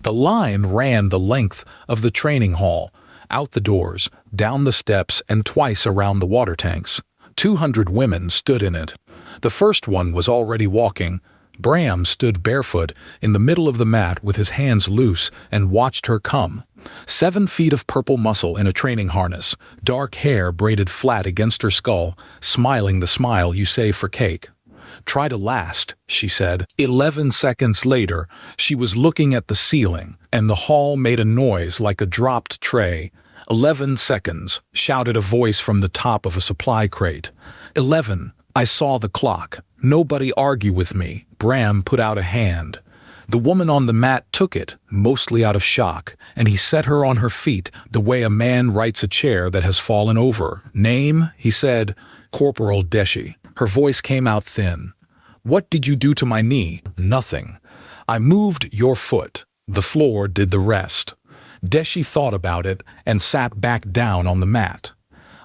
The line ran the length of the training hall, out the doors, down the steps, and twice around the water tanks. 200 women stood in it. The first one was already walking. Bram stood barefoot in the middle of the mat with his hands loose and watched her come. 7 feet of purple muscle in a training harness, dark hair braided flat against her skull, smiling the smile you save for cake. "Try to last," she said. 11 seconds later, she was looking at the ceiling, and the hall made a noise like a dropped tray. 11 seconds, shouted a voice from the top of a supply crate. 11. I saw the clock. Nobody argue with me. Bram put out a hand. The woman on the mat took it, mostly out of shock, and he set her on her feet the way a man rights a chair that has fallen over. "Name?" he said. "Corporal Deshi." Her voice came out thin. "What did you do to my knee?" "Nothing. I moved your foot. The floor did the rest." Deshi thought about it and sat back down on the mat.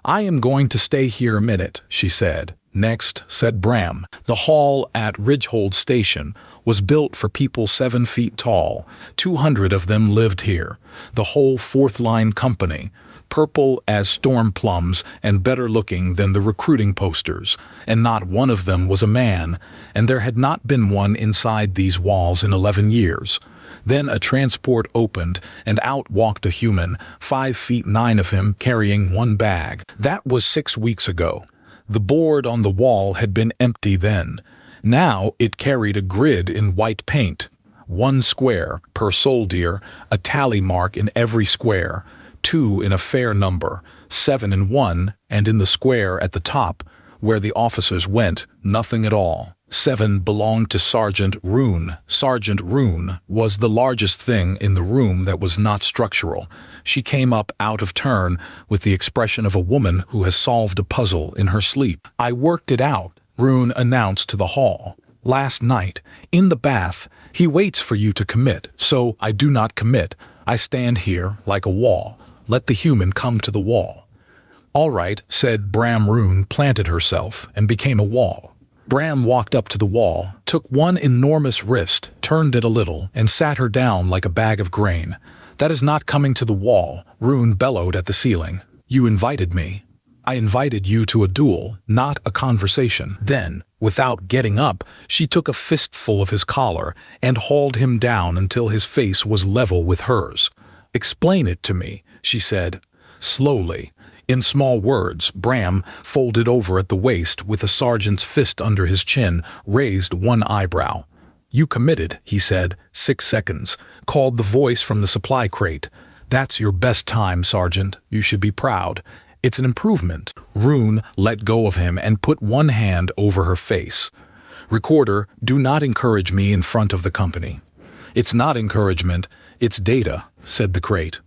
"I am going to stay here a minute," she said. "Next," said Bram. The hall at Ridgehold Station was built for people 7 feet tall. 200 of them lived here. The whole 4th Line company, purple as storm plums and better looking than the recruiting posters, and not one of them was a man, and there had not been one inside these walls in 11 years. Then a transport opened, and out walked a human, 5 feet 9 of him, carrying one bag. That was 6 weeks ago. The board on the wall had been empty then. Now it carried a grid in white paint. 1 square per soldier, a tally mark in every square, 2 in a fair number, 7 in one, and in the square at the top, where the officers went, nothing at all. 7 belonged to Sergeant Rune. Sergeant Rune was the largest thing in the room that was not structural. She came up out of turn with the expression of a woman who has solved a puzzle in her sleep. "I worked it out," Rune announced to the hall. "Last night, in the bath, he waits for you to commit, so I do not commit. I stand here like a wall. Let the human come to the wall." "All right," said Bram. Rune planted herself and became a wall. Bram walked up to the wall, took one enormous wrist, turned it a little, and sat her down like a bag of grain. "That is not coming to the wall," Rune bellowed at the ceiling. "You invited me. I invited you to a duel, not a conversation." Then, without getting up, she took a fistful of his collar and hauled him down until his face was level with hers. "Explain it to me," she said. Slowly, in small words, Bram folded over at the waist with a sergeant's fist under his chin, raised one eyebrow. "You committed," he said. 6 seconds, called the voice from the supply crate. "That's your best time, Sergeant. You should be proud. It's an improvement." Rune let go of him and put one hand over her face. "Recorder, do not encourage me in front of the company." "It's not encouragement, it's data," said the crate.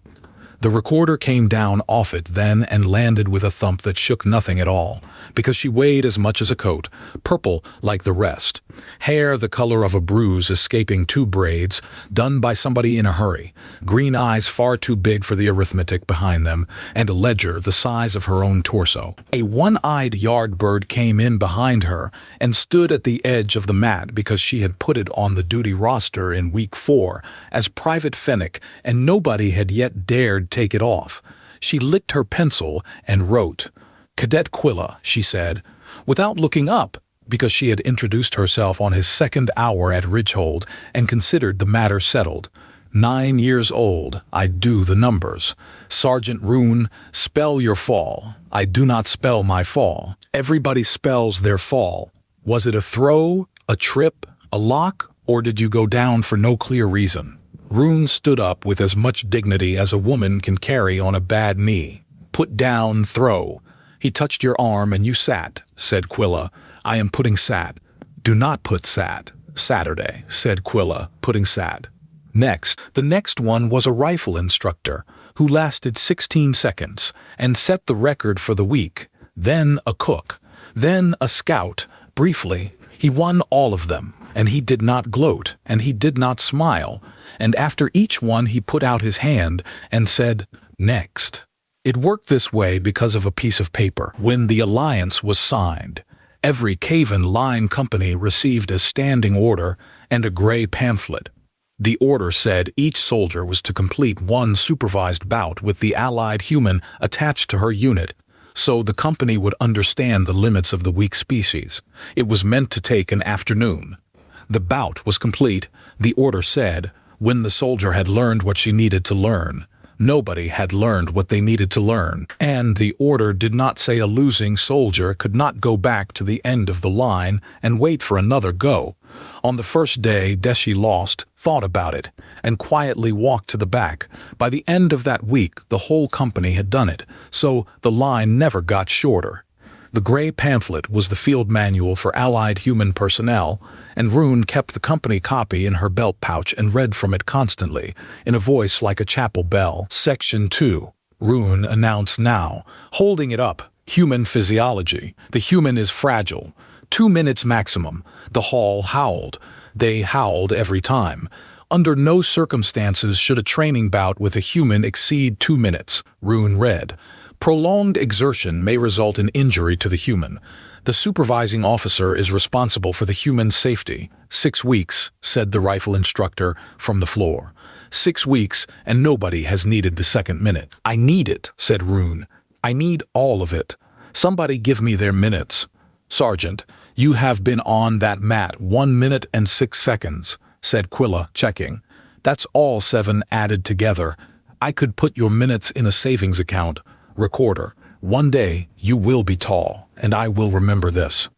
The recorder came down off it then and landed with a thump that shook nothing at all, because she weighed as much as a coat, purple like the rest. Hair the color of a bruise escaping 2 braids, done by somebody in a hurry. Green eyes far too big for the arithmetic behind them, and a ledger the size of her own torso. A one-eyed yardbird came in behind her and stood at the edge of the mat because she had put it on the duty roster in week 4 as Private Fennec, and nobody had yet dared take it off. She licked her pencil and wrote, "Cadet Quilla," she said, without looking up, because she had introduced herself on his 2nd hour at Ridgehold and considered the matter settled. 9 years old. I do the numbers. Sergeant Rune, spell your fall. I do not spell my fall. Everybody spells their fall. Was it a throw, a trip, a lock, or did you go down for no clear reason? Rune stood up with as much dignity as a woman can carry on a bad knee. "Put down, throw." "He touched your arm and you sat," said Quilla. "I am putting sat." "Do not put sat." "Saturday," said Quilla, putting sat. Next, the next one was a rifle instructor, who lasted 16 seconds and set the record for the week. Then a cook. Then a scout. Briefly, he won all of them. And he did not gloat, and he did not smile, and after each one he put out his hand and said, "Next." It worked this way because of a piece of paper. When the alliance was signed, every Cavan Line company received a standing order and a gray pamphlet. The order said each soldier was to complete one supervised bout with the allied human attached to her unit, so the company would understand the limits of the weak species. It was meant to take an afternoon. The bout was complete, the order said, when the soldier had learned what she needed to learn. Nobody had learned what they needed to learn, and the order did not say a losing soldier could not go back to the end of the line and wait for another go. On the first day Deshi lost, thought about it, and quietly walked to the back. By the end of that week the whole company had done it, so the line never got shorter. The gray pamphlet was the field manual for Allied human personnel, and Rune kept the company copy in her belt pouch and read from it constantly, in a voice like a chapel bell. Section 2. Rune announced now, holding it up. Human physiology. The human is fragile. 2 minutes maximum. The hall howled. They howled every time. Under no circumstances should a training bout with a human exceed 2 minutes, Rune read. Prolonged exertion may result in injury to the human. The supervising officer is responsible for the human's safety. 6 weeks, said the rifle instructor from the floor. 6 weeks, and nobody has needed the second minute. I need it, said Rune. I need all of it. Somebody give me their minutes. Sergeant, you have been on that mat 1 minute and 6 seconds, said Quilla, checking. That's all 7 added together. I could put your minutes in a savings account. Recorder, one day you will be tall, and I will remember this.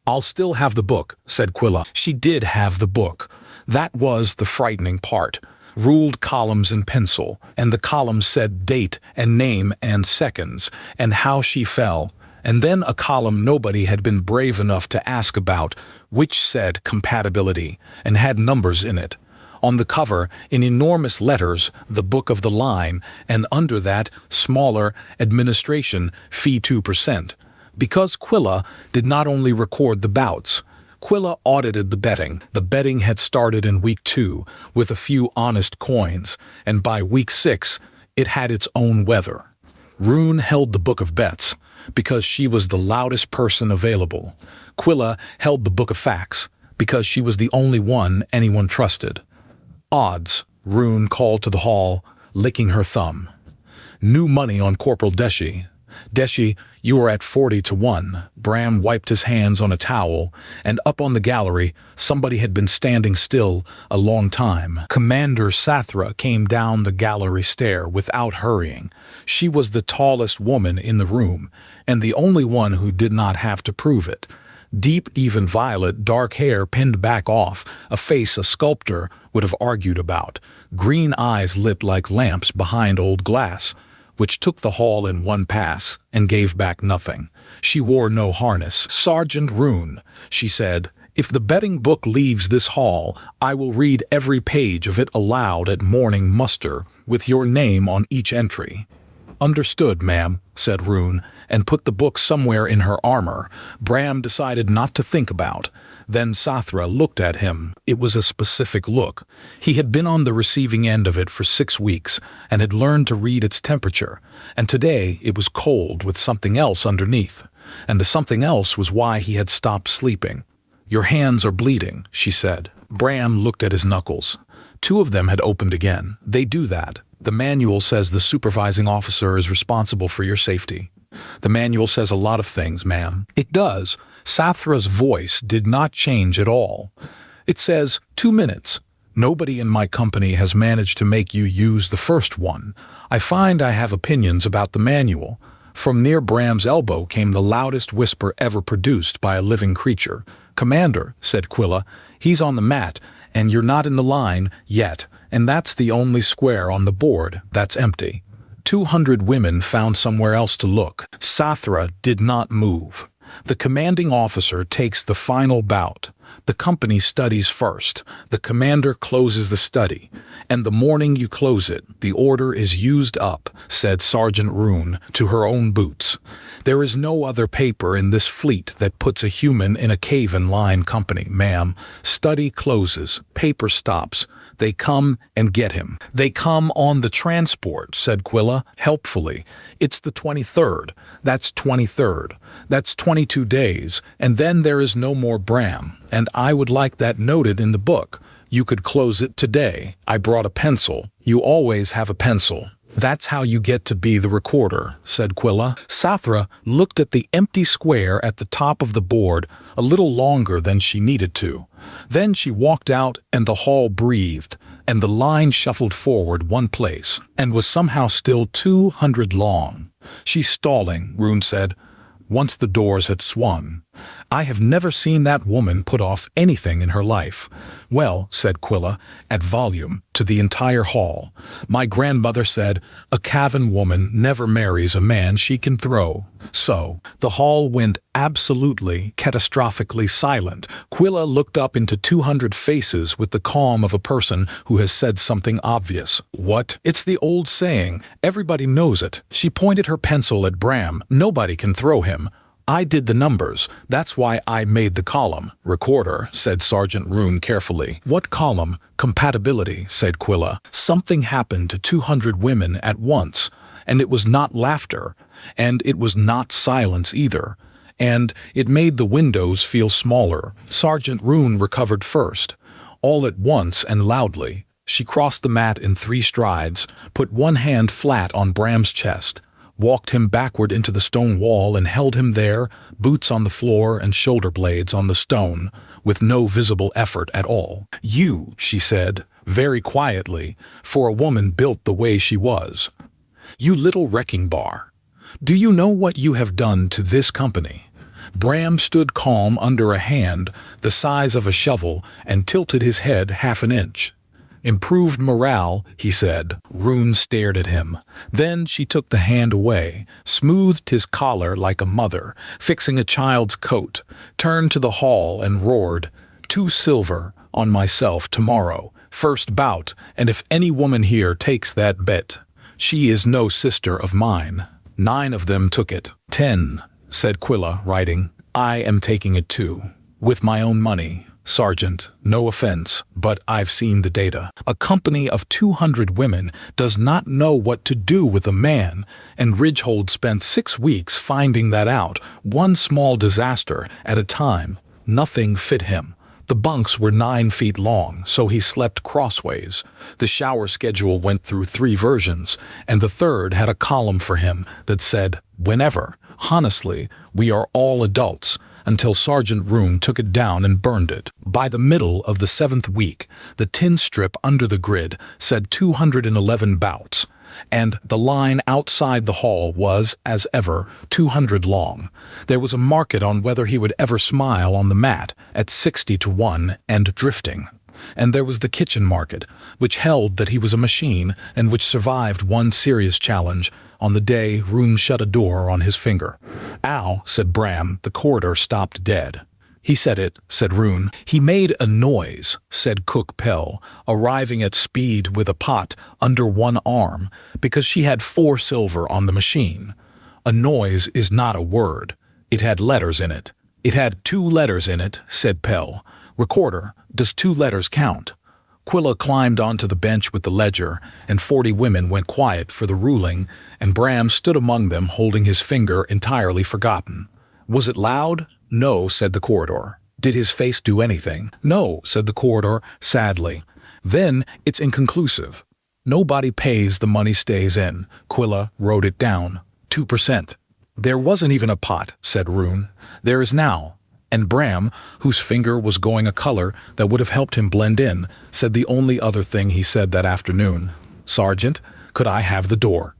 I'll still have the book, said Quilla. She did have the book. That was the frightening part. Ruled columns in pencil, and the columns said date and name and seconds, and how she fell, and then a column nobody had been brave enough to ask about, which said compatibility, and had numbers in it. On the cover, in enormous letters, the book of the line, and under that, smaller, administration, fee 2%. Because Quilla did not only record the bouts, Quilla audited the betting. The betting had started in week 2, with a few honest coins, and by week 6, it had its own weather. Rune held the book of bets, because she was the loudest person available. Quilla held the book of facts, because she was the only one anyone trusted. Odds, Rune called to the hall, licking her thumb. New money on Corporal Deshi. Deshi, you are at 40-1. Bram wiped his hands on a towel, and up on the gallery, somebody had been standing still a long time. Commander Sathra came down the gallery stair without hurrying. She was the tallest woman in the room, and the only one who did not have to prove it. Deep, even violet, dark hair pinned back off, a face a sculptor would have argued about, green eyes lit like lamps behind old glass, which took the hall in one pass and gave back nothing. She wore no harness. Sergeant Rune, she said, if the betting book leaves this hall, I will read every page of it aloud at morning muster, with your name on each entry. Understood, ma'am, said Rune, and put the book somewhere in her armor. Bram decided not to think about. Then Sathra looked at him. It was a specific look. He had been on the receiving end of it for 6 weeks, and had learned to read its temperature, and today it was cold with something else underneath, and the something else was why he had stopped sleeping. Your hands are bleeding, she said. Bram looked at his knuckles. 2 of them had opened again. They do that. The manual says the supervising officer is responsible for your safety. The manual says a lot of things, ma'am. It does. Sathra's voice did not change at all. It says 2 minutes. Nobody in my company has managed to make you use the first one. I find I have opinions about the manual. From near Bram's elbow came the loudest whisper ever produced by a living creature. Commander, said Quilla, he's on the mat, and you're not in the line yet, and that's the only square on the board that's empty. 200 women found somewhere else to look. Sathra did not move. The commanding officer takes the final bout. The company studies first. The commander closes the study. And the morning you close it, the order is used up, said Sergeant Rune to her own boots. There is no other paper in this fleet that puts a human in a cave-in-line company, ma'am. Study closes. Paper stops. They come and get him. They come on the transport, said Quilla, helpfully. It's the 23rd. That's 23rd. That's 22 days. And then there is no more Bram. And I would like that noted in the book. You could close it today. I brought a pencil. You always have a pencil. That's how you get to be the recorder, said Quilla. Sathra looked at the empty square at the top of the board a little longer than she needed to. Then she walked out and the hall breathed, and the line shuffled forward one place, and was somehow still 200 long. She's stalling, Rune said, once the doors had swung. I have never seen that woman put off anything in her life. Well, said Quilla, at volume, to the entire hall. My grandmother said, a Cavan woman never marries a man she can throw. So, the hall went absolutely, catastrophically silent. Quilla looked up into 200 faces with the calm of a person who has said something obvious. What? It's the old saying. Everybody knows it. She pointed her pencil at Bram. Nobody can throw him. I did the numbers. That's why I made the column. Recorder, said Sergeant Rune carefully. What column? Compatibility, said Quilla. Something happened to 200 women at once, and it was not laughter, and it was not silence either, and it made the windows feel smaller. Sergeant Rune recovered first. All at once and loudly, she crossed the mat in 3 strides, put one hand flat on Bram's chest, walked him backward into the stone wall and held him there, boots on the floor and shoulder blades on the stone, with no visible effort at all. You, she said, very quietly, for a woman built the way she was. You little wrecking bar. Do you know what you have done to this company? Bram stood calm under a hand the size of a shovel and tilted his head half an inch. Improved morale, he said. Rune stared at him. Then she took the hand away, smoothed his collar like a mother, fixing a child's coat, turned to the hall and roared, 2 silver on myself tomorrow, first bout, and if any woman here takes that bet, she is no sister of mine. 9 of them took it. 10, said Quilla, writing. I am taking it too. With my own money. Sergeant, no offense, but I've seen the data. A company of 200 women does not know what to do with a man, and Ridgehold spent 6 weeks finding that out, one small disaster at a time. Nothing fit him. The bunks were 9 feet long, so he slept crossways. The shower schedule went through 3 versions, and the third had a column for him that said, whenever. Honestly, we are all adults, until Sergeant Rune took it down and burned it. By the middle of the 7th week, the tin strip under the grid said 211 bouts, and the line outside the hall was, as ever, 200 long. There was a market on whether he would ever smile on the mat at 60 to 1 and drifting. And there was the kitchen market, which held that he was a machine and which survived one serious challenge on the day Rune shut a door on his finger. Ow, said Bram. The corridor stopped dead. He said it, said Rune. He made a noise, said Cook Pell, arriving at speed with a pot under one arm, because she had 4 silver on the machine. A noise is not a word. It had letters in it. It had 2 letters in it, said Pell. Recorder, does 2 letters count? Quilla climbed onto the bench with the ledger, and 40 women went quiet for the ruling, and Bram stood among them holding his finger entirely forgotten. Was it loud? No, said the corridor. Did his face do anything? No, said the corridor, sadly. Then it's inconclusive. Nobody pays, the money stays in. Quilla wrote it down. 2%. There wasn't even a pot, said Rune. There is now. And Bram, whose finger was going a color that would have helped him blend in, said the only other thing he said that afternoon. Sergeant, could I have the door?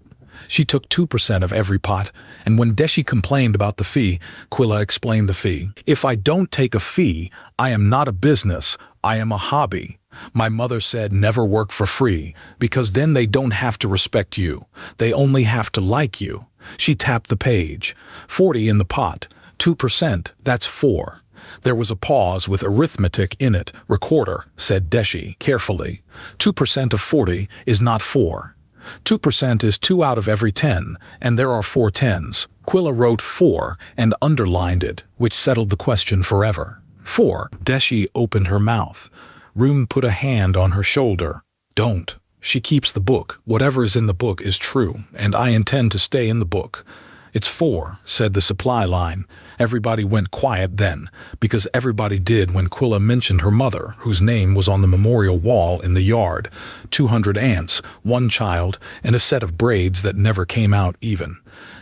She took 2% of every pot, and when Deshi complained about the fee, Quilla explained the fee. If I don't take a fee, I am not a business, I am a hobby. My mother said never work for free, because then they don't have to respect you. They only have to like you. She tapped the page. 40 in the pot. 2%, that's 4. There was a pause with arithmetic in it. Recorder, said Deshi carefully. 2% of 40 is not 4. 2% is 2 out of every 10, and there are 4 tens. Quilla wrote 4 and underlined it, which settled the question forever. 4. Deshi opened her mouth. Rune put a hand on her shoulder. Don't. She keeps the book. Whatever is in the book is true, and I intend to stay in the book. It's 4, said the supply line. Everybody went quiet then, because everybody did when Quilla mentioned her mother, whose name was on the memorial wall in the yard. 200 ants, 1 child, and a set of braids that never came out even.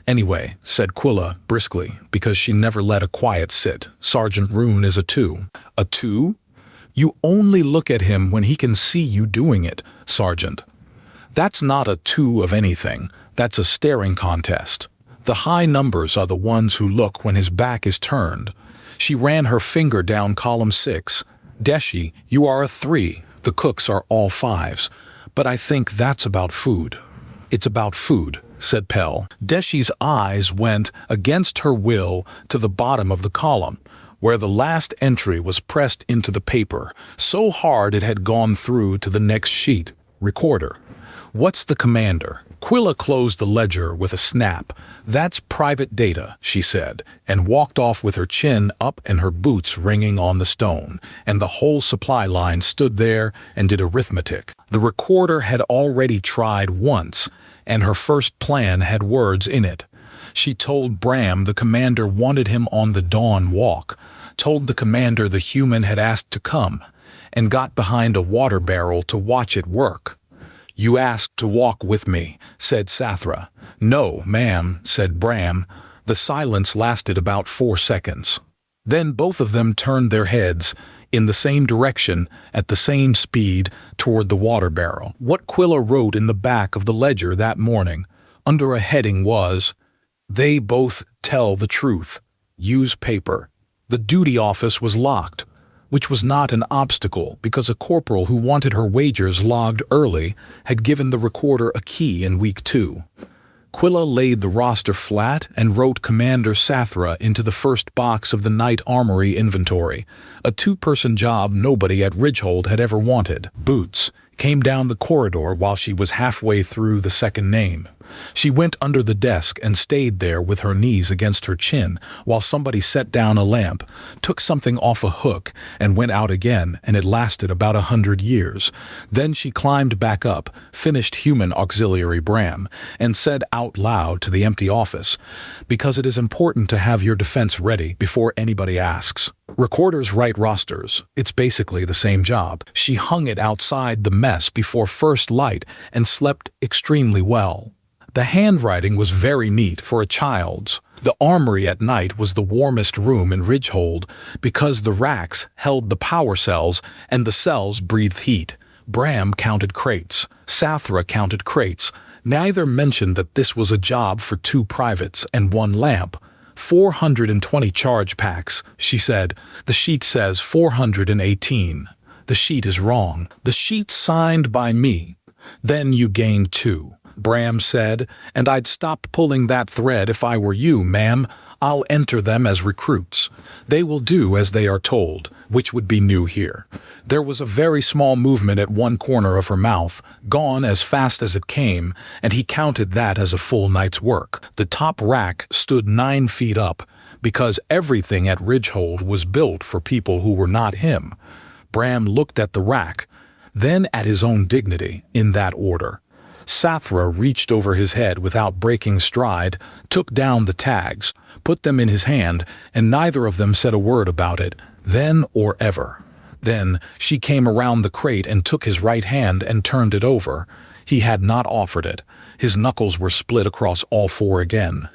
Anyway, said Quilla briskly, because she never let a quiet sit, Sergeant Roon is a 2. A 2? You only look at him when he can see you doing it, Sergeant. That's not a 2 of anything, that's a staring contest. The high numbers are the ones who look when his back is turned. She ran her finger down column 6. Deshi, you are a 3. The cooks are all 5s. But I think that's about food. It's about food, said Pell. Deshi's eyes went, against her will, to the bottom of the column, where the last entry was pressed into the paper, so hard it had gone through to the next sheet. Recorder. What's the commander? Quilla closed the ledger with a snap. That's private data, she said, and walked off with her chin up and her boots ringing on the stone, and the whole supply line stood there and did arithmetic. The recorder had already tried once, and her first plan had words in it. She told Bram the commander wanted him on the dawn walk, told the commander the human had asked to come, and got behind a water barrel to watch it work. You asked to walk with me, said Sathra. No, ma'am, said Bram. The silence lasted about 4 seconds. Then both of them turned their heads, in the same direction, at the same speed, toward the water barrel. What Quilla wrote in the back of the ledger that morning, under a heading was, They both tell the truth. Use paper. The duty office was locked, which was not an obstacle because a corporal who wanted her wagers logged early had given the recorder a key in week 2. Quilla laid the roster flat and wrote Commander Sathra into the first box of the night armory inventory, a 2-person job nobody at Ridgehold had ever wanted. Boots came down the corridor while she was halfway through the second name. She went under the desk and stayed there with her knees against her chin while somebody set down a lamp, took something off a hook, and went out again, and it lasted about 100 years. Then she climbed back up, finished Human Auxiliary Bram, and said out loud to the empty office, because it is important to have your defense ready before anybody asks. Recorders write rosters. It's basically the same job. She hung it outside the mess before first light and slept extremely well. The handwriting was very neat for a child's. The armory at night was the warmest room in Ridgehold because the racks held the power cells and the cells breathed heat. Bram counted crates. Sathra counted crates. Neither mentioned that this was a job for 2 privates and 1 lamp. 420 charge packs, she said. The sheet says 418. The sheet is wrong. The sheet's signed by me. Then you gained 2. Bram said, and I'd stop pulling that thread if I were you, ma'am. I'll enter them as recruits. They will do as they are told, which would be new here. There was a very small movement at one corner of her mouth, gone as fast as it came, and he counted that as a full night's work. The top rack stood 9 feet up, because everything at Ridgehold was built for people who were not him. Bram looked at the rack, then at his own dignity, in that order. Sathra reached over his head without breaking stride, took down the tags, put them in his hand, and neither of them said a word about it, then or ever. Then she came around the crate and took his right hand and turned it over. He had not offered it. His knuckles were split across all 4 again.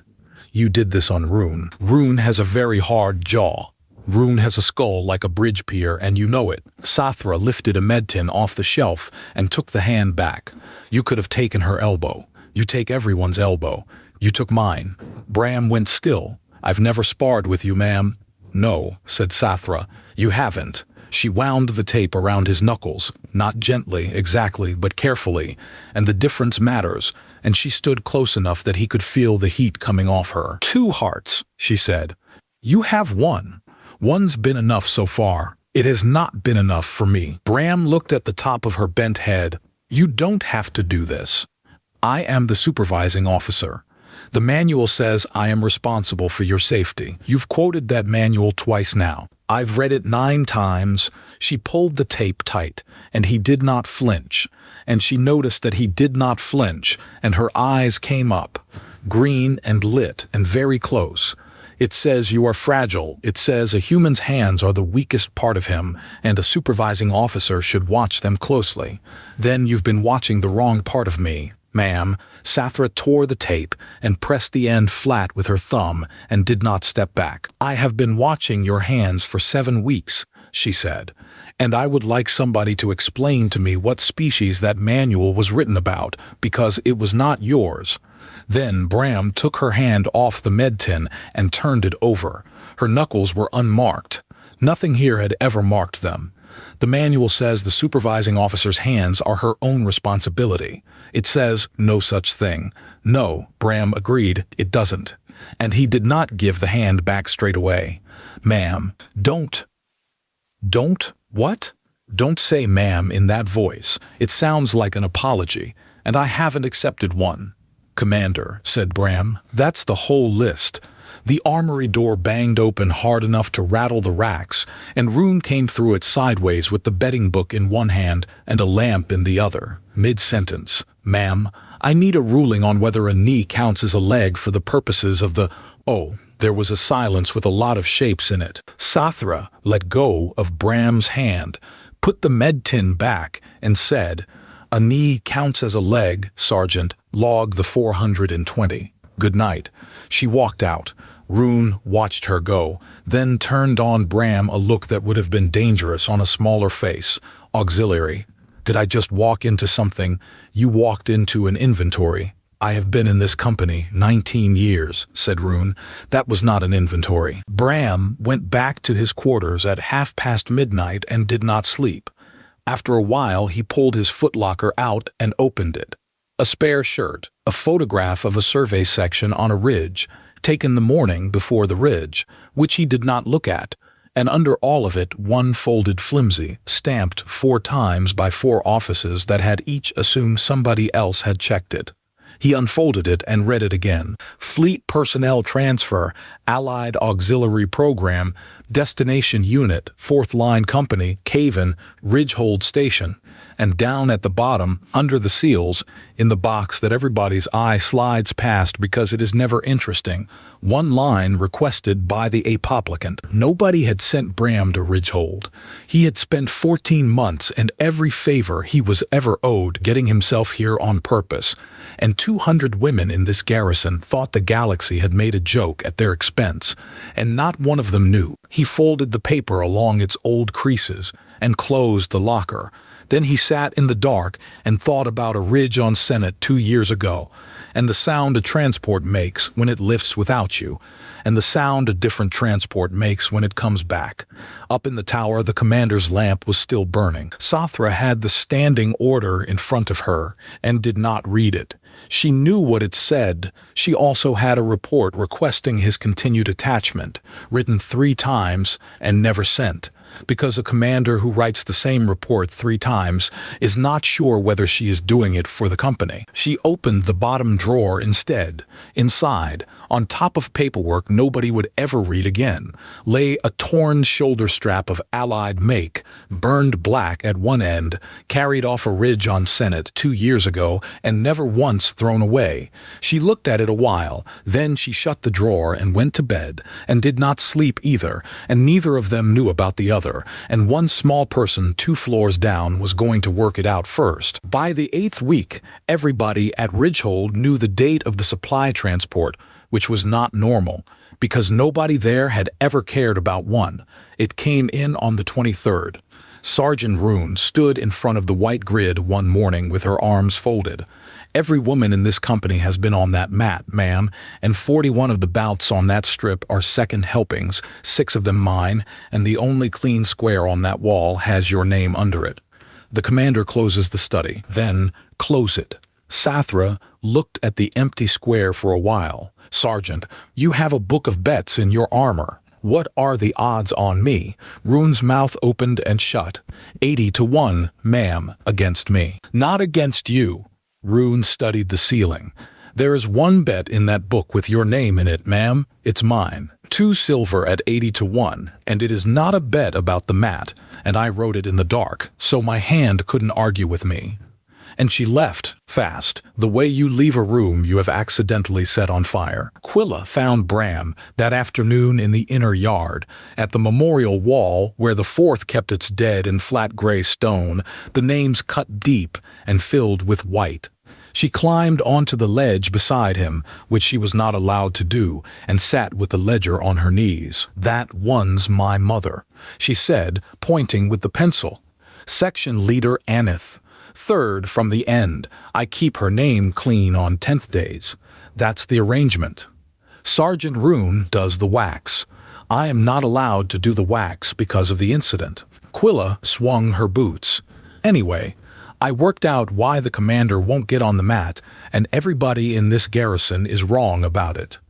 You did this on Roon. Roon has a very hard jaw. Roon has a skull like a bridge pier, and you know it. Sathra lifted a medtin off the shelf and took the hand back. You could have taken her elbow. You take everyone's elbow. You took mine. Bram went still. I've never sparred with you, ma'am. No, said Sathra. You haven't. She wound the tape around his knuckles, not gently, exactly, but carefully, and the difference matters, and she stood close enough that he could feel the heat coming off her. 2 hearts, she said. You have 1. One's been enough so far. It has not been enough for me. Bram looked at the top of her bent head. You don't have to do this. I am the supervising officer. The manual says I am responsible for your safety. You've quoted that manual twice now. I've read it 9 times. She pulled the tape tight, and he did not flinch. And she noticed that he did not flinch, and her eyes came up. green and lit and very close. It says you are fragile. It says a human's hands are the weakest part of him, and a supervising officer should watch them closely. Then you've been watching the wrong part of me, ma'am. Sathra tore the tape and pressed the end flat with her thumb and did not step back. I have been watching your hands for 7 weeks, she said, and I would like somebody to explain to me what species that manual was written about, because it was not yours. Then Bram took her hand off the med tin and turned it over. Her knuckles were unmarked. Nothing here had ever marked them. The manual says the supervising officer's hands are her own responsibility. It says no such thing. No, Bram agreed, it doesn't. And he did not give the hand back straight away. Ma'am, don't. What? Don't say ma'am in that voice. It sounds like an apology, and I haven't accepted one. Commander, said Bram, that's the whole list. The armory door banged open hard enough to rattle the racks, and Rune came through it sideways with the betting book in one hand and a lamp in the other. Mid-sentence, ma'am, I need a ruling on whether a knee counts as a leg for the purposes of the... Oh, there was a silence with a lot of shapes in it. Sathra let go of Bram's hand, put the med tin back, and said, a knee counts as a leg, Sergeant. Log the 420. Good night. She walked out. Rune watched her go, then turned on Bram a look that would have been dangerous on a smaller face. Auxiliary. Did I just walk into something? You walked into an inventory. I have been in this company 19 years, said Rune. That was not an inventory. Bram went back to his quarters at midnight and did not sleep. After a while, he pulled his footlocker out and opened it. A spare shirt, a photograph of a survey section on a ridge, taken the morning before the ridge, which he did not look at, and under all of it one folded flimsy, stamped 4 times by 4 offices that had each assumed somebody else had checked it. He unfolded it and read it again. Fleet Personnel Transfer, Allied Auxiliary Program, Destination Unit, 4th Line Company, Caven, Ridgehold Station. And down at the bottom, under the seals, in the box that everybody's eye slides past because it is never interesting, one line requested by the applicant. Nobody had sent Bram to Ridgehold. He had spent 14 months and every favor he was ever owed getting himself here on purpose, and 200 women in this garrison thought the galaxy had made a joke at their expense, and not one of them knew. He folded the paper along its old creases and closed the locker. Then he sat in the dark and thought about a ridge on Sennet 2 years ago, and the sound a transport makes when it lifts without you, and the sound a different transport makes when it comes back. Up in the tower, the commander's lamp was still burning. Sathra had the standing order in front of her and did not read it. She knew what it said. She also had a report requesting his continued attachment, written 3 times and never sent, because a commander who writes the same report 3 times is not sure whether she is doing it for the company. She opened the bottom drawer instead. Inside, on top of paperwork nobody would ever read again, lay a torn shoulder strap of Allied make, burned black at one end, carried off a ridge on Sennet 2 years ago and never once thrown away. She looked at it a while, then she shut the drawer and went to bed, and did not sleep either, and neither of them knew about the other, and one small person 2 floors down was going to work it out first. By the 8th week, everybody at Ridgehold knew the date of the supply transport, which was not normal, because nobody there had ever cared about one. It came in on the 23rd. Sergeant Rune stood in front of the white grid one morning with her arms folded. Every woman in this company has been on that mat, ma'am, and 41 of the bouts on that strip are second helpings, 6 of them mine, and the only clean square on that wall has your name under it. The commander closes the study. Then, close it. Sathra looked at the empty square for a while. Sergeant, you have a book of bets in your armor. What are the odds on me? Rune's mouth opened and shut. 80 to 1, ma'am, against me. Not against you. Rune studied the ceiling. There is 1 bet in that book with your name in it, ma'am. It's mine. 2 silver at 80 to 1, and it is not a bet about the mat, and I wrote it in the dark, so my hand couldn't argue with me. and she left, fast, the way you leave a room you have accidentally set on fire. Quilla found Bram that afternoon in the inner yard, at the memorial wall where the fourth kept its dead in flat gray stone, the names cut deep and filled with white. She climbed onto the ledge beside him, which she was not allowed to do, and sat with the ledger on her knees. "That one's my mother," she said, pointing with the pencil. "Section Leader Aneth. Third from the end. I keep her name clean on 10th days. That's the arrangement. Sergeant Rune does the wax. I am not allowed to do the wax because of the incident." Quilla swung her boots. "Anyway, I worked out why the commander won't get on the mat, and everybody in this garrison is wrong about it."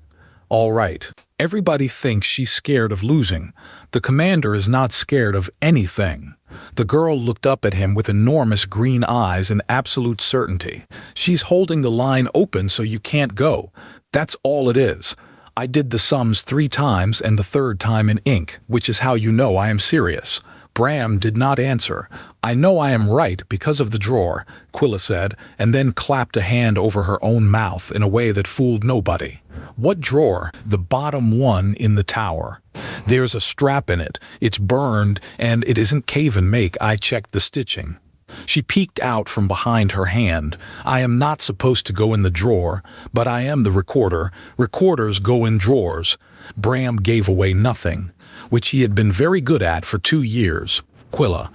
"All right. Everybody thinks she's scared of losing. The commander is not scared of anything." The girl looked up at him with enormous green eyes and absolute certainty. "She's holding the line open so you can't go. That's all it is. I did the sums 3 times and the 3rd time in ink, which is how you know I am serious." Bram did not answer. "I know I am right because of the drawer," Quilla said, and then clapped a hand over her own mouth in a way that fooled nobody. "What drawer?" "The bottom one in the tower. There's a strap in it. It's burned, and it isn't cave-and-make. I checked the stitching." She peeked out from behind her hand. "I am not supposed to go in the drawer, but I am the recorder. Recorders go in drawers." Bram gave away nothing, which he had been very good at for 2 years. "Quilla,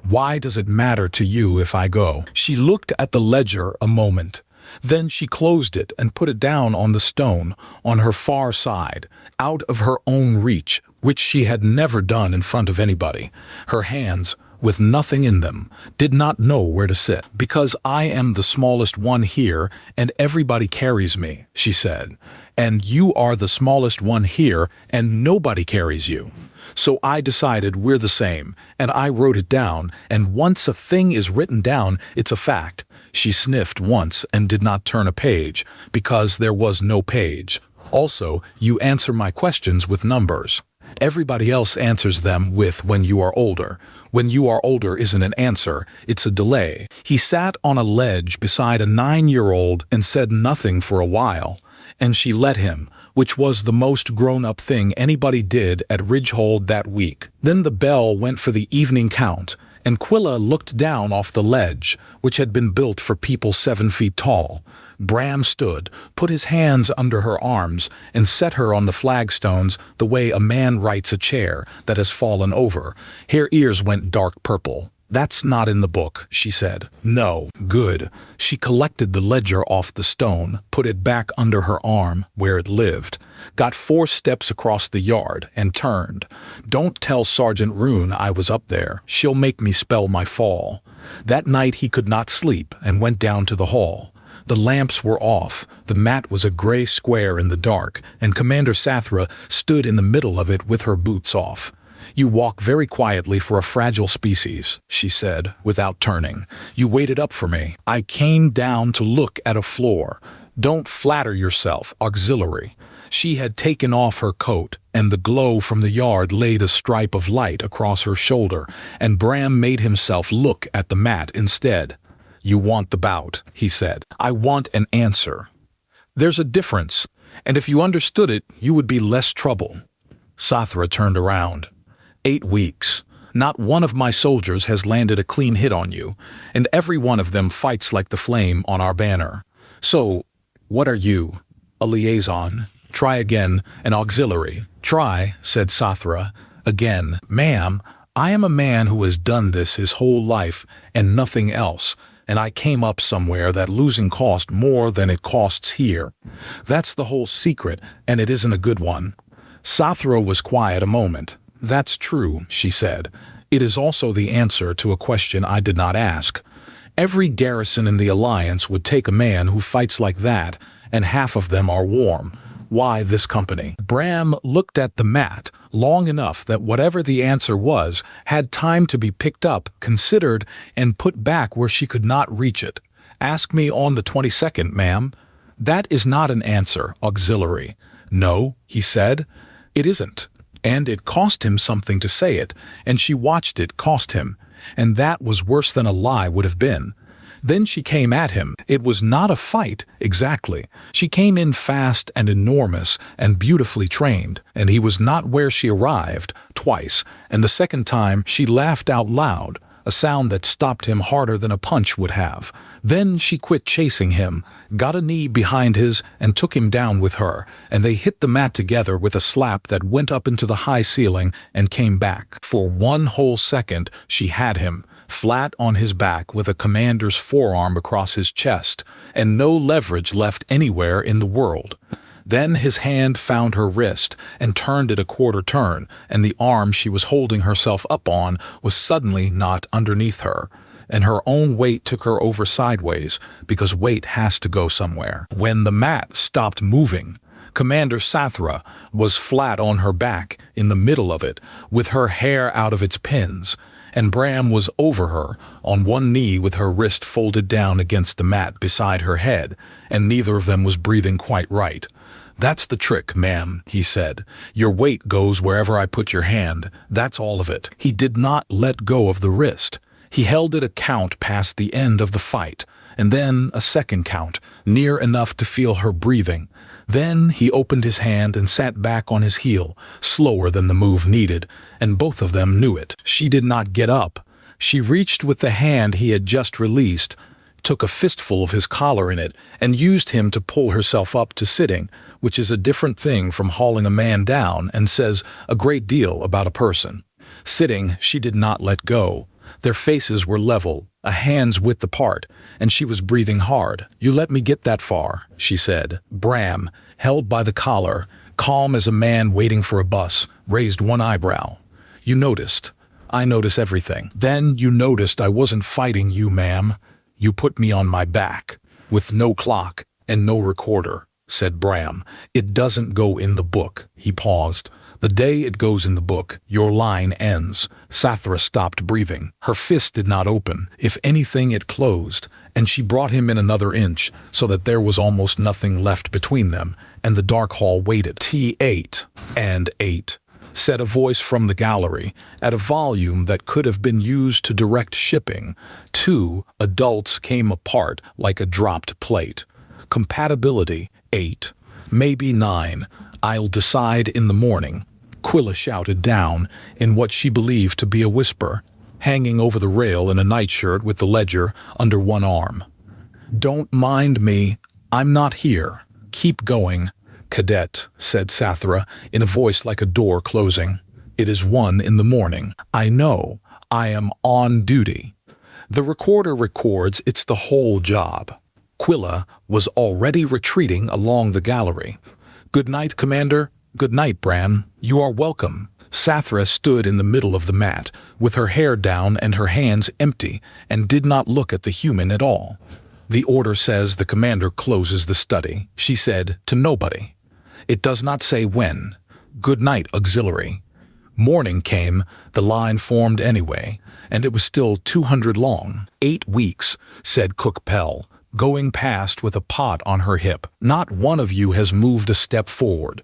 why does it matter to you if I go?" She looked at the ledger a moment. Then she closed it and put it down on the stone, on her far side, out of her own reach, which she had never done in front of anybody. Her hands, with nothing in them, did not know where to sit. "Because I am the smallest one here, and everybody carries me," she said. "And you are the smallest one here, and nobody carries you. So I decided we're the same, and I wrote it down, and once a thing is written down, it's a fact." She sniffed once and did not turn a page, because there was no page. "Also, you answer my questions with numbers. Everybody else answers them with 'when you are older.' When you are older isn't an answer, it's a delay." He sat on a ledge beside a 9-year-old and said nothing for a while, and she let him, which was the most grown-up thing anybody did at Ridgehold that week. Then the bell went for the evening count, and Quilla looked down off the ledge, which had been built for people 7 feet tall. Bram stood, put his hands under her arms, and set her on the flagstones the way a man rights a chair that has fallen over. Her ears went dark purple. "That's not in the book," she said. "No." "Good." She collected the ledger off the stone, put it back under her arm, where it lived, got 4 steps across the yard, and turned. "Don't tell Sergeant Rune I was up there. She'll make me spell my fall." That night he could not sleep, and went down to the hall. The lamps were off, the mat was a gray square in the dark, and Commander Sathra stood in the middle of it with her boots off. "You walk very quietly for a fragile species," she said, without turning. "You waited up for me. I came down to look at a floor. Don't flatter yourself, auxiliary." She had taken off her coat, and the glow from the yard laid a stripe of light across her shoulder, and Bram made himself look at the mat instead. "You want the bout," he said. "I want an answer. There's a difference, and if you understood it, you would be less trouble." Sathra turned around. 8 weeks. Not one of my soldiers has landed a clean hit on you, and every one of them fights like the flame on our banner. So, what are you? A liaison? Try again, an auxiliary. "Try," said Sathra. "Again." "Ma'am, I am a man who has done this his whole life, and nothing else, and I came up somewhere that losing cost more than it costs here. That's the whole secret, and it isn't a good one." Sathra was quiet a moment. "That's true," she said. "It is also the answer to a question I did not ask. Every garrison in the Alliance would take a man who fights like that, and half of them are warm. Why this company?" Bram looked at the mat long enough that whatever the answer was had time to be picked up, considered, and put back where she could not reach it. "Ask me on the 22nd, ma'am." "That is not an answer, auxiliary." "No," he said. "It isn't." And it cost him something to say it, and she watched it cost him, and that was worse than a lie would have been. Then she came at him. It was not a fight, exactly. She came in fast and enormous and beautifully trained, and he was not where she arrived, twice, and the second time she laughed out loud, a sound that stopped him harder than a punch would have. Then she quit chasing him, got a knee behind his, and took him down with her, and they hit the mat together with a slap that went up into the high ceiling and came back. For 1 whole second she had him, flat on his back with a commander's forearm across his chest, and no leverage left anywhere in the world. Then his hand found her wrist and turned it a quarter turn, and the arm she was holding herself up on was suddenly not underneath her, and her own weight took her over sideways, because weight has to go somewhere. When the mat stopped moving, Commander Sathra was flat on her back in the middle of it, with her hair out of its pins, and Bram was over her, on one knee with her wrist folded down against the mat beside her head, and neither of them was breathing quite right. "That's the trick, ma'am," he said. "Your weight goes wherever I put your hand. That's all of it." He did not let go of the wrist. He held it a count past the end of the fight, and then a second count, near enough to feel her breathing. Then he opened his hand and sat back on his heel, slower than the move needed, and both of them knew it. She did not get up. She reached with the hand he had just released, took a fistful of his collar in it, and used him to pull herself up to sitting, which is a different thing from hauling a man down and says a great deal about a person. Sitting, she did not let go. Their faces were level, a hand's width apart, and she was breathing hard. "You let me get that far," she said. Bram, held by the collar, calm as a man waiting for a bus, raised one eyebrow. "You noticed. I notice everything." "Then you noticed I wasn't fighting you, ma'am. You put me on my back, with no clock and no recorder," said Bram. "It doesn't go in the book." He paused. "The day it goes in the book, your line ends." Sathra stopped breathing. Her fist did not open. If anything, it closed, and she brought him in another inch, so that there was almost nothing left between them, and the dark hall waited. "T8 and 8. Said a voice from the gallery, at a volume that could have been used to direct shipping. 2 adults came apart like a dropped plate. "Compatibility, 8. Maybe 9. I'll decide in the morning," Quilla shouted down, in what she believed to be a whisper, hanging over the rail in a nightshirt with the ledger under one arm. "Don't mind me. I'm not here. Keep going." "Cadet," said Sathra, in a voice like a door closing. "It is 1 in the morning. I know. I am on duty. The recorder records it's the whole job." Quilla was already retreating along the gallery. "Good night, Commander." "Good night, Bram. You are welcome." Sathra stood in the middle of the mat, with her hair down and her hands empty, and did not look at the human at all. "The order says the commander closes the study," she said, to nobody. "It does not say when. Good night, auxiliary." Morning came, the line formed anyway, and it was still 200 long. 8 weeks, said Cook Pell, going past with a pot on her hip. "Not one of you has moved a step forward."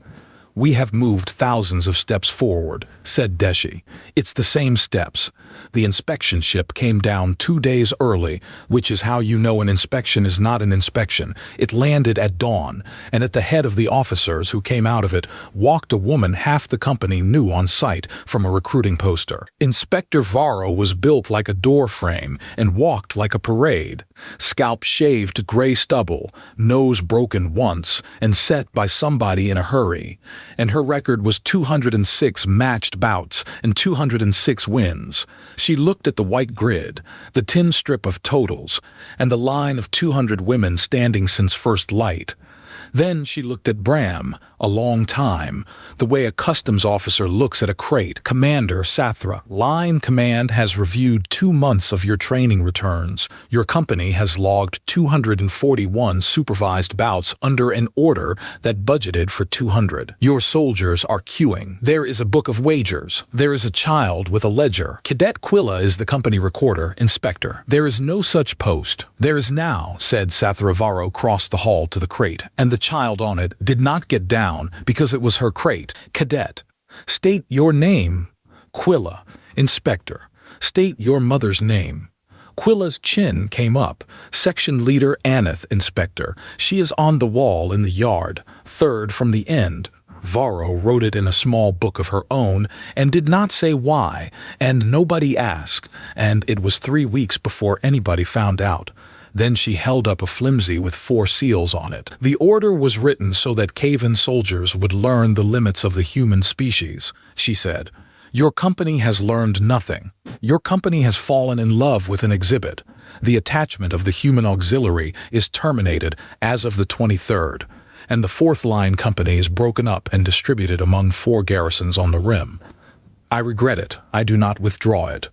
"We have moved thousands of steps forward," said Deshi. "It's the same steps. The inspection ship came down 2 days early, which is how you know an inspection is not an inspection. It landed at dawn, and at the head of the officers who came out of it walked a woman half the company knew on sight from a recruiting poster. Inspector Varro was built like a door frame and walked like a parade. Scalp shaved to gray stubble, nose broken once, and set by somebody in a hurry. And her record was 206 matched bouts and 206 wins. She looked at the white grid, the tin strip of totals, and the line of 200 women standing since first light. Then she looked at Bram, a long time, the way a customs officer looks at a crate. "Commander Sathra, Line Command has reviewed 2 months of your training returns. Your company has logged 241 supervised bouts under an order that budgeted for 200. Your soldiers are queuing. There is a book of wagers. There is a child with a ledger. Cadet Quilla is the company recorder, inspector. There is no such post." "There is now," said Sathra. Varro crossed the hall to the crate, and the child on it did not get down because it was her crate. "Cadet, state your name." "Quilla." "Inspector, state your mother's name." Quilla's chin came up. Section leader Aneth, Inspector. She is on the wall in the yard, third from the end. Varro wrote it in a small book of her own and did not say why, and nobody asked, and it was 3 weeks before anybody found out. Then she held up a flimsy with 4 seals on it. The order was written so that Cavan soldiers would learn the limits of the human species, she said. Your company has learned nothing. Your company has fallen in love with an exhibit. The attachment of the human auxiliary is terminated as of the 23rd. And the 4th Line Company is broken up and distributed among 4 garrisons on the rim. I regret it. I do not withdraw it.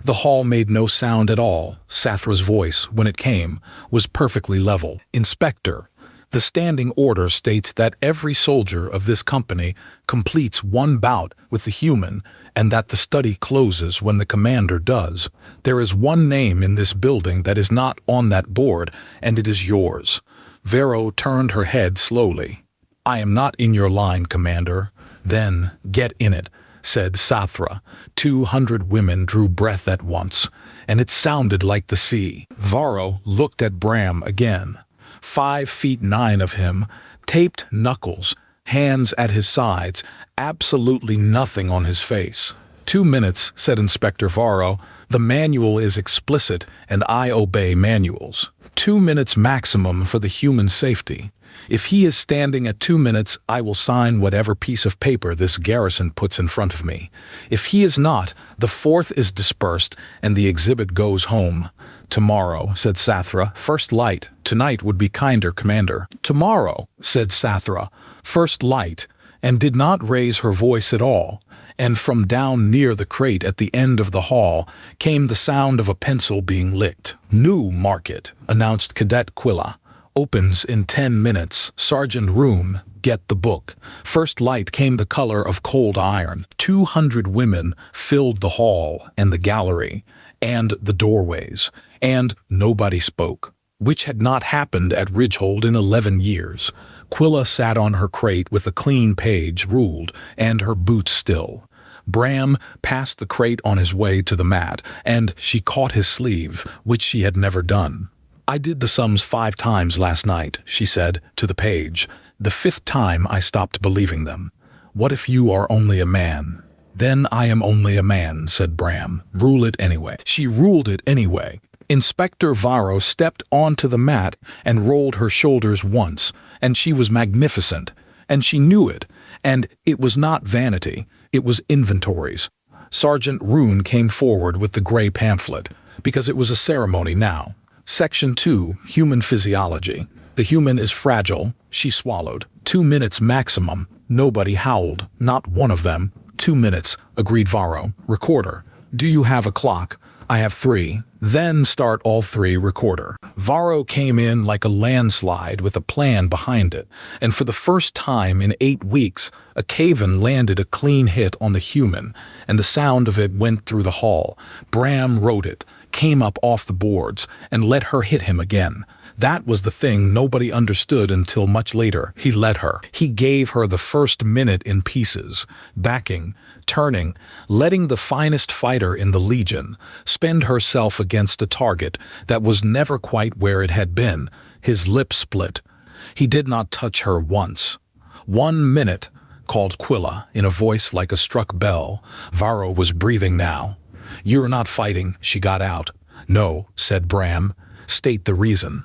The hall made no sound at all. Sathra's voice, when it came, was perfectly level. Inspector, the standing order states that every soldier of this company completes 1 bout with the human, and that the study closes when the commander does. There is 1 name in this building that is not on that board, and it is yours. Varro turned her head slowly. I am not in your line, Commander. Then get in it, said Sathra. 200 women drew breath at once, and it sounded like the sea. Varro looked at Bram again. 5'9" of him, taped knuckles, hands at his sides, absolutely nothing on his face. 2 minutes, said Inspector Varro. The manual is explicit, and I obey manuals. 2 minutes maximum for the human safety. If he is standing at 2 minutes, I will sign whatever piece of paper this garrison puts in front of me. If he is not, the 4th is dispersed, and the exhibit goes home. Tomorrow, said Sathra. First light. Tonight would be kinder, Commander. Tomorrow, said Sathra. First light, and did not raise her voice at all. And from down near the crate at the end of the hall came the sound of a pencil being licked. New market, announced Cadet Quilla. Opens in 10 minutes. Sergeant Room, get the book. First light came the color of cold iron. 200 women filled the hall and the gallery and the doorways, and nobody spoke, which had not happened at Ridgehold in 11 years. Quilla sat on her crate with a clean page ruled and her boots still. Bram passed the crate on his way to the mat, and she caught his sleeve, which she had never done. I did the sums 5 times last night, she said to the page. The 5th time I stopped believing them. What if you are only a man? Then I am only a man, said Bram. Rule it anyway. She ruled it anyway. Inspector Varro stepped onto the mat and rolled her shoulders once, and she was magnificent, and she knew it, and it was not vanity, it was inventories. Sergeant Roon came forward with the gray pamphlet, because it was a ceremony now. Section 2, Human Physiology. The human is fragile, she swallowed. 2 minutes maximum. Nobody howled, not one of them. 2 minutes, agreed Varro. Recorder. Do you have a clock? I have 3. Then start all 3, recorder. Varro came in like a landslide with a plan behind it, and for the first time in 8 weeks, a Cavan landed a clean hit on the human, and the sound of it went through the hall. Bram wrote it, came up off the boards, and let her hit him again. That was the thing nobody understood until much later. He let her. He gave her the first minute in pieces, backing, turning, letting the finest fighter in the Legion spend herself against a target that was never quite where it had been. His lips split. He did not touch her once. 1 minute, called Quilla in a voice like a struck bell. Varro was breathing now. You're not fighting, she got out. No, said Bram. State the reason.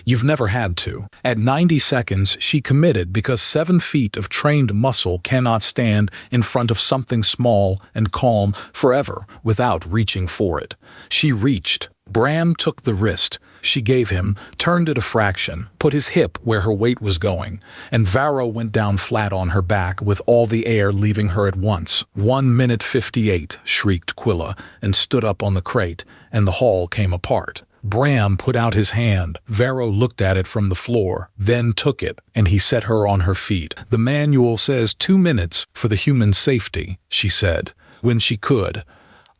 You've never had to. At 90 seconds, she committed because 7 feet of trained muscle cannot stand in front of something small and calm forever without reaching for it. She reached. Bram took the wrist she gave him, turned it a fraction, put his hip where her weight was going, and Varro went down flat on her back with all the air leaving her at once. 1 minute 58, shrieked Quilla, and stood up on the crate, and the hall came apart. Bram put out his hand. Varro looked at it from the floor, then took it, and he set her on her feet. The manual says 2 minutes for the human safety, she said, when she could.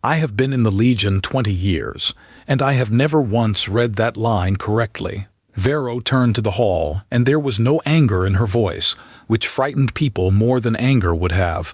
I have been in the Legion 20 years, and I have never once read that line correctly. Varro turned to the hall, and there was no anger in her voice, which frightened people more than anger would have.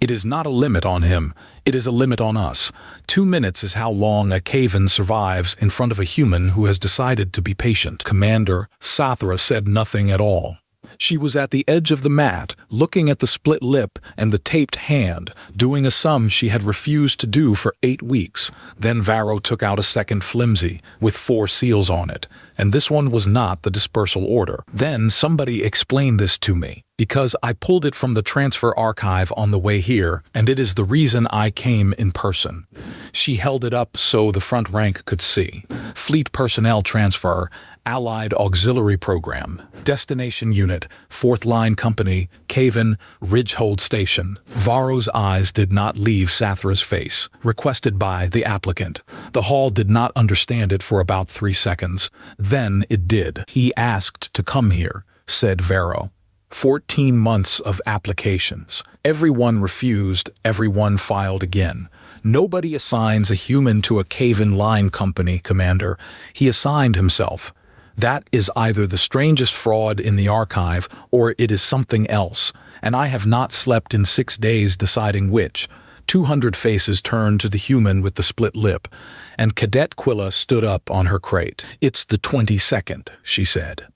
It is not a limit on him. It is a limit on us. 2 minutes is how long a cave-in survives in front of a human who has decided to be patient. Commander Sathra said nothing at all. She was at the edge of the mat, looking at the split lip and the taped hand, doing a sum she had refused to do for 8 weeks. Then Varro took out a second flimsy, with 4 seals on it, and this one was not the dispersal order. Then somebody explained this to me, because I pulled it from the transfer archive on the way here, and it is the reason I came in person. She held it up so the front rank could see. Fleet personnel transfer, Allied Auxiliary Program, Destination Unit, 4th Line Company, Cave-in, Ridgehold Station. Varro's eyes did not leave Sathra's face, requested by the applicant. The hall did not understand it for about 3 seconds. Then it did. He asked to come here, said Varro. 14 months of applications. Everyone refused, everyone filed again. Nobody assigns a human to a cave-in line company, Commander. He assigned himself. That is either the strangest fraud in the archive or it is something else, and I have not slept in 6 days deciding which. 200 faces turned to the human with the split lip, and Cadet Quilla stood up on her crate. "It's the 22nd, she said.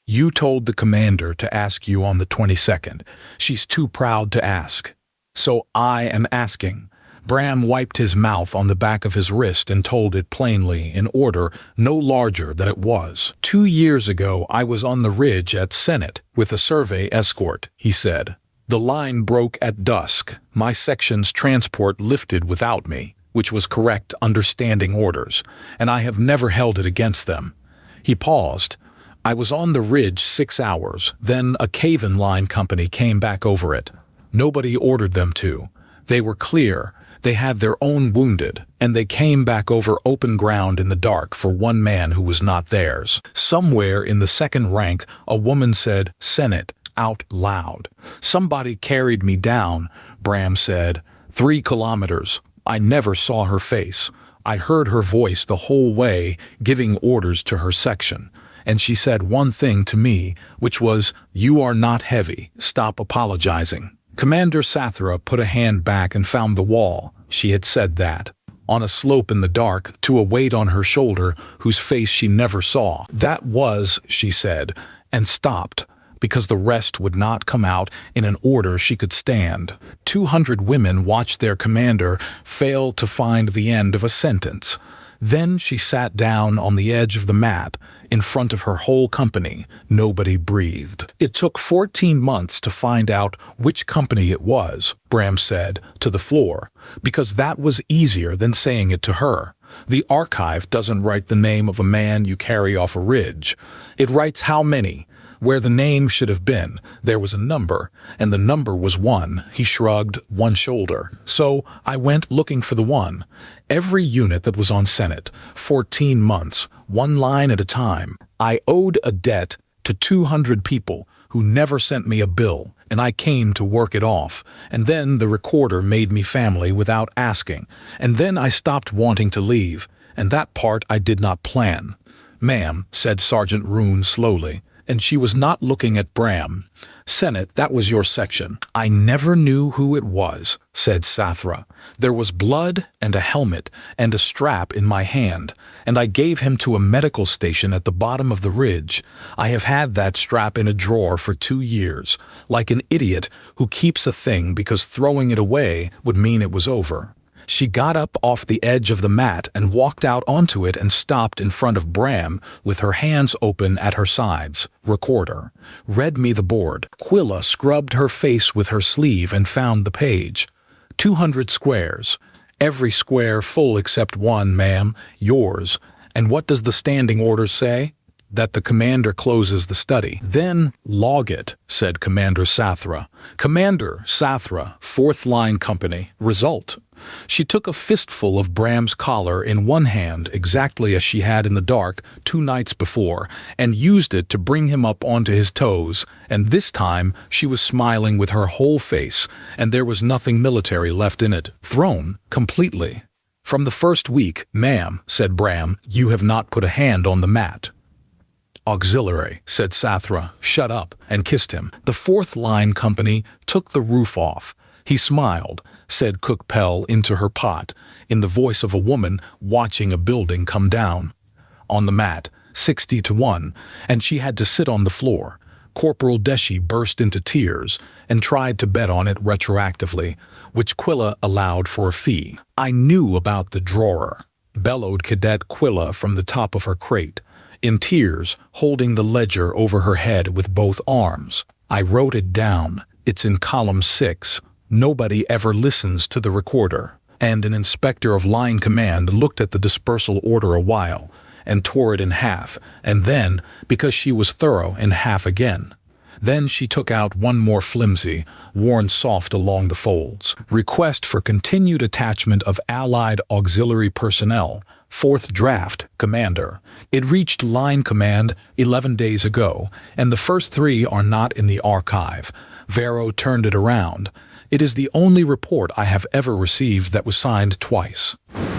"You told the commander to ask you on the 22nd. She's too proud to ask. So I am asking." Bram wiped his mouth on the back of his wrist and told it plainly, in order no larger than it was. 2 years ago I was on the ridge at Sennet with a survey escort, he said. The line broke at dusk. My section's transport lifted without me, which was correct understanding orders, and I have never held it against them. He paused. I was on the ridge 6 hours, then a cave-in line company came back over it. Nobody ordered them to. They were clear. They had their own wounded, and they came back over open ground in the dark for one man who was not theirs. Somewhere in the second rank, a woman said, "Sennet," out loud. Somebody carried me down, Bram said. 3 kilometers. I never saw her face. I heard her voice the whole way, giving orders to her section. And she said one thing to me, which was, "You are not heavy. Stop apologizing." Commander Sathra put a hand back and found the wall. She had said that. On a slope in the dark, to a weight on her shoulder, whose face she never saw. That was, she said, and stopped, because the rest would not come out in an order she could stand. 200 women watched their commander fail to find the end of a sentence. Then she sat down on the edge of the mat, in front of her whole company. Nobody breathed. It took 14 months to find out which company it was, Bram said, to the floor, because that was easier than saying it to her. The archive doesn't write the name of a man you carry off a ridge. It writes how many. Where the name should have been, there was a number, and the number was 1. He shrugged one shoulder. So I went looking for the 1. Every unit that was on Sennet, 14 months, 1 line at a time. I owed a debt to 200 people who never sent me a bill, and I came to work it off. And then the recorder made me family without asking, and then I stopped wanting to leave, and that part I did not plan. "Ma'am," said Sergeant Roon slowly, and she was not looking at Bram. "Sennet, that was your section." "I never knew who it was," said Sathra. "There was blood and a helmet and a strap in my hand, and I gave him to a medical station at the bottom of the ridge. I have had that strap in a drawer for 2 years, like an idiot who keeps a thing because throwing it away would mean it was over." She got up off the edge of the mat and walked out onto it and stopped in front of Bram with her hands open at her sides. Recorder. Read me the board. Quilla scrubbed her face with her sleeve and found the page. 200 squares. Every square full except 1, ma'am. Yours. And what does the standing order say? That the commander closes the study. "Then log it," said Commander Sathra. "Commander Sathra, 4th Line Company. Result." She took a fistful of Bram's collar in one hand, exactly as she had in the dark 2 nights before, and used it to bring him up onto his toes, and this time she was smiling with her whole face, and there was nothing military left in it. Thrown completely. "From the first week, ma'am," said Bram, "you have not put a hand on the mat." "Auxiliary," said Sathra, "shut up," and kissed him. The 4th Line Company took the roof off. He smiled, said Cook Pell into her pot, in the voice of a woman watching a building come down. On the mat, 60-1, and she had to sit on the floor. Corporal Deshi burst into tears and tried to bet on it retroactively, which Quilla allowed for a fee. "I knew about the drawer," bellowed Cadet Quilla from the top of her crate, in tears, holding the ledger over her head with both arms. "I wrote it down. It's in column 6. Nobody ever listens to the recorder." And an inspector of line command looked at the dispersal order a while, and tore it in half, and then, because she was thorough, in half again. Then she took out one more flimsy, worn soft along the folds. "Request for continued attachment of Allied auxiliary personnel. 4th draft, Commander. It reached line command 11 days ago, and the first 3 are not in the archive." Varro turned it around. "It is the only report I have ever received that was signed twice."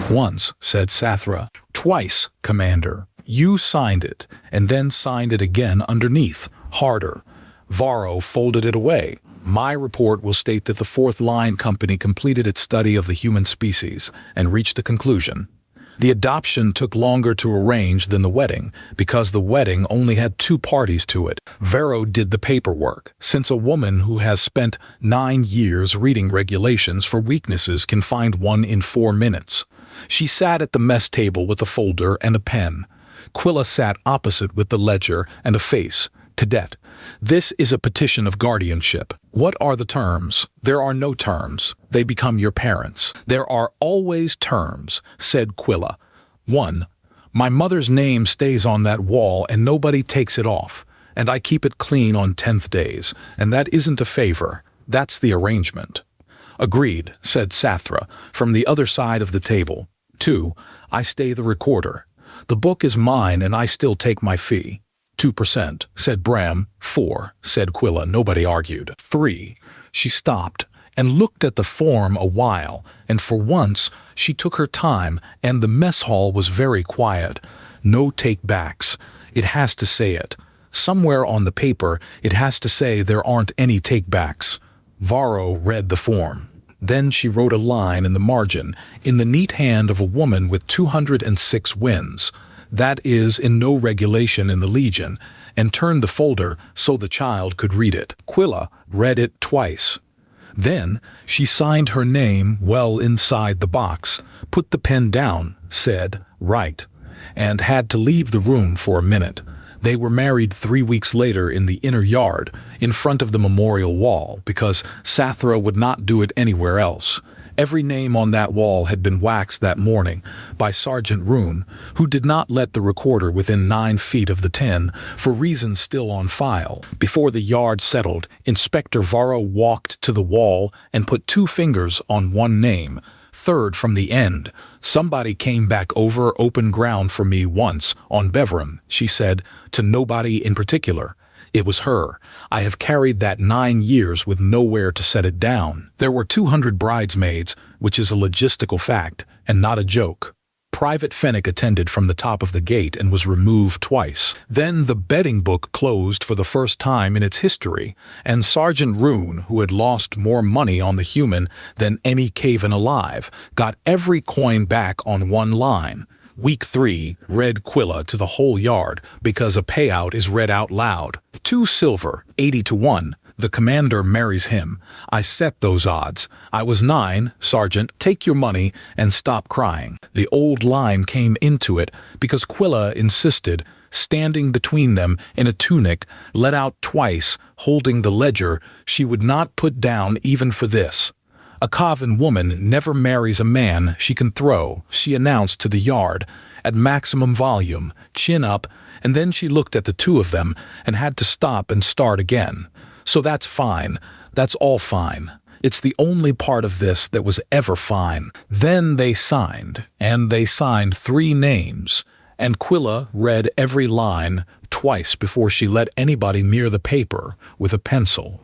"Once," said Sathra. "Twice, Commander. You signed it, and then signed it again underneath, harder." Varro folded it away. "My report will state that the 4th Line Company completed its study of the human species and reached the conclusion. The adoption took longer to arrange than the wedding, because the wedding only had 2 parties to it. Varro did the paperwork, since a woman who has spent 9 years reading regulations for weaknesses can find one in 4 minutes. She sat at the mess table with a folder and a pen. Quilla sat opposite with the ledger and a face. "Cadet, this is a petition of guardianship. What are the terms?" "There are no terms. They become your parents." "There are always terms," said Quilla. 1. My mother's name stays on that wall and nobody takes it off, and I keep it clean on 10th days, and that isn't a favor. That's the arrangement." "Agreed," said Sathra, from the other side of the table. 2. I stay the recorder. The book is mine and I still take my fee. 2%, said Bram. 4, said Quilla. Nobody argued. 3. She stopped and looked at the form a while, and for once she took her time, and the mess hall was very quiet. No take-backs. It has to say it. Somewhere on the paper it has to say there aren't any take-backs. Varro read the form. Then she wrote a line in the margin, in the neat hand of a woman with 206 wins. That is in no regulation in the Legion, and turned the folder so the child could read it. Quilla read it twice. Then she signed her name well inside the box, put the pen down, said, "Right," and had to leave the room for a minute. They were married 3 weeks later in the inner yard, in front of the memorial wall, because Sathra would not do it anywhere else. Every name on that wall had been waxed that morning by Sergeant Roon, who did not let the recorder within 9 feet of the 10 for reasons still on file. Before the yard settled, Inspector Varro walked to the wall and put 2 fingers on one name, third from the end. "Somebody came back over open ground for me once, on Bevram," she said, to nobody in particular. It was her. I have carried that 9 years with nowhere to set it down. There were 200 bridesmaids, which is a logistical fact, and not a joke. Private Fennec attended from the top of the gate and was removed twice. Then the betting book closed for the first time in its history, and Sergeant Roon, who had lost more money on the human than any caven alive, got every coin back on one line. Week 3 read Quilla to the whole yard, because a payout is read out loud. 2 silver, 80-1. The commander marries him. I set those odds. I was 9, Sergeant, take your money and stop crying. The old line came into it because Quilla insisted, standing between them in a tunic, let out twice, holding the ledger she would not put down even for this. "A coven woman never marries a man she can throw," she announced to the yard, at maximum volume, chin up, and then she looked at the 2 of them and had to stop and start again. "So that's fine. That's all fine. It's the only part of this that was ever fine." Then they signed, and they signed 3 names, and Quilla read every line twice before she let anybody near the paper with a pencil.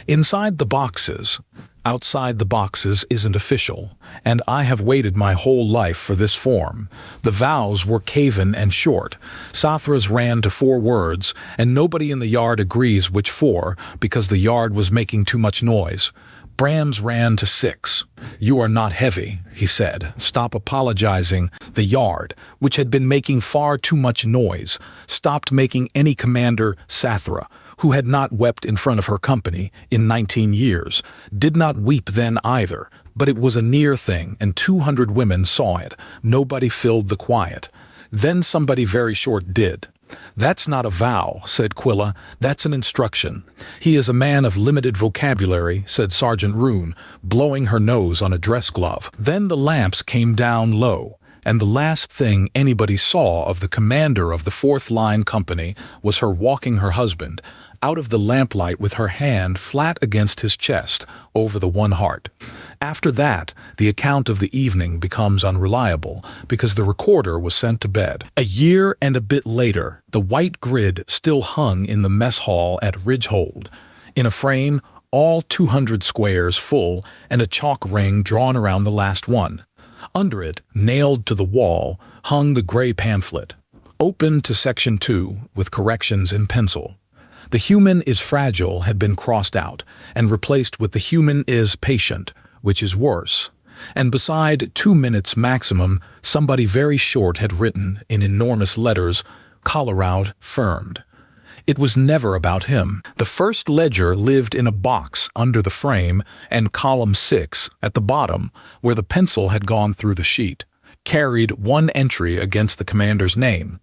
Inside the boxes, outside the boxes isn't official, and I have waited my whole life for this form. The vows were caven and short. Sathra's ran to 4 words, and nobody in the yard agrees which 4, because the yard was making too much noise. Brams ran to 6. "You are not heavy," he said. "Stop apologizing." The yard, which had been making far too much noise, stopped making any commander. Sathra, who had not wept in front of her company in 19 years, did not weep then either, but it was a near thing, and 200 women saw it. Nobody filled the quiet. Then somebody very short did. "That's not a vow," said Quilla. "That's an instruction." "He is a man of limited vocabulary," said Sergeant Roon, blowing her nose on a dress glove. Then the lamps came down low, and the last thing anybody saw of the commander of the 4th Line Company was her walking her husband out of the lamplight with her hand flat against his chest over the one heart. After that, the account of the evening becomes unreliable because the recorder was sent to bed. A year and a bit later, the white grid still hung in the mess hall at Ridgehold, in a frame all 200 squares full and a chalk ring drawn around the last one. Under it, nailed to the wall, hung the gray pamphlet, open to section 2 with corrections in pencil. "The human is fragile" had been crossed out and replaced with "the human is patient," which is worse. And beside 2 minutes maximum, somebody very short had written, in enormous letters, "Colorado firmed." It was never about him. The first ledger lived in a box under the frame, and column 6, at the bottom, where the pencil had gone through the sheet, carried one entry against the commander's name.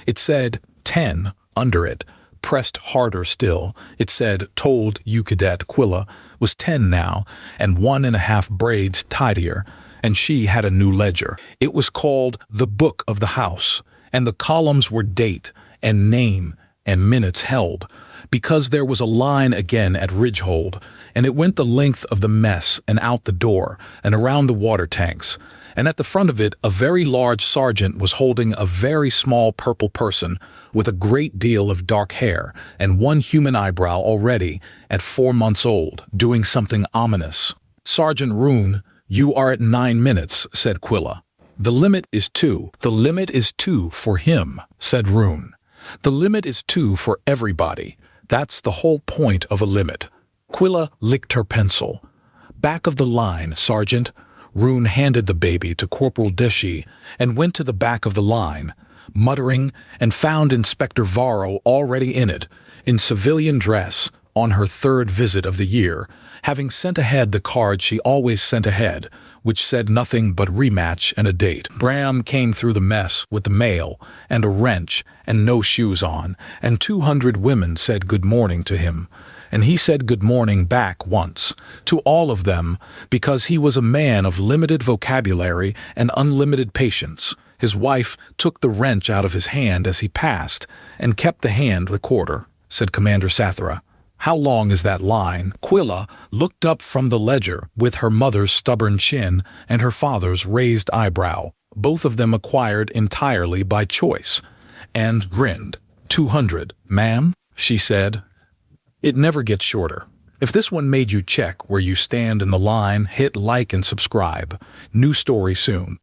It said 10 under it. Pressed harder still, it said, "Told you Cadet Quilla was 10 now, and 1.5 braids tidier," and she had a new ledger. It was called the Book of the House, and the columns were date and name and minutes held, because there was a line again at Ridgehold, and it went the length of the mess and out the door and around the water tanks, and at the front of it a very large sergeant was holding a very small purple person with a great deal of dark hair and one human eyebrow already, at 4 months old, doing something ominous. "Sergeant Roon, you are at 9 minutes," said Quilla. "The limit is 2. "The limit is 2 for him," said Roon. "The limit is 2 for everybody. That's the whole point of a limit." Quilla licked her pencil. "Back of the line, Sergeant." Roon handed the baby to Corporal Deschy and went to the back of the line, muttering, and found Inspector Varro already in it, in civilian dress, on her 3rd visit of the year, having sent ahead the card she always sent ahead, which said nothing but rematch and a date. Bram came through the mess with the mail and a wrench and no shoes on, and 200 women said good morning to him, and he said good morning back once, to all of them, because he was a man of limited vocabulary and unlimited patience. His wife took the wrench out of his hand as he passed, and kept the hand recorder, said Commander Sathra. "How long is that line?" Quilla looked up from the ledger with her mother's stubborn chin and her father's raised eyebrow, both of them acquired entirely by choice, and grinned. 200, ma'am, she said. It never gets shorter. If this one made you check where you stand in the line, hit like and subscribe. New story soon.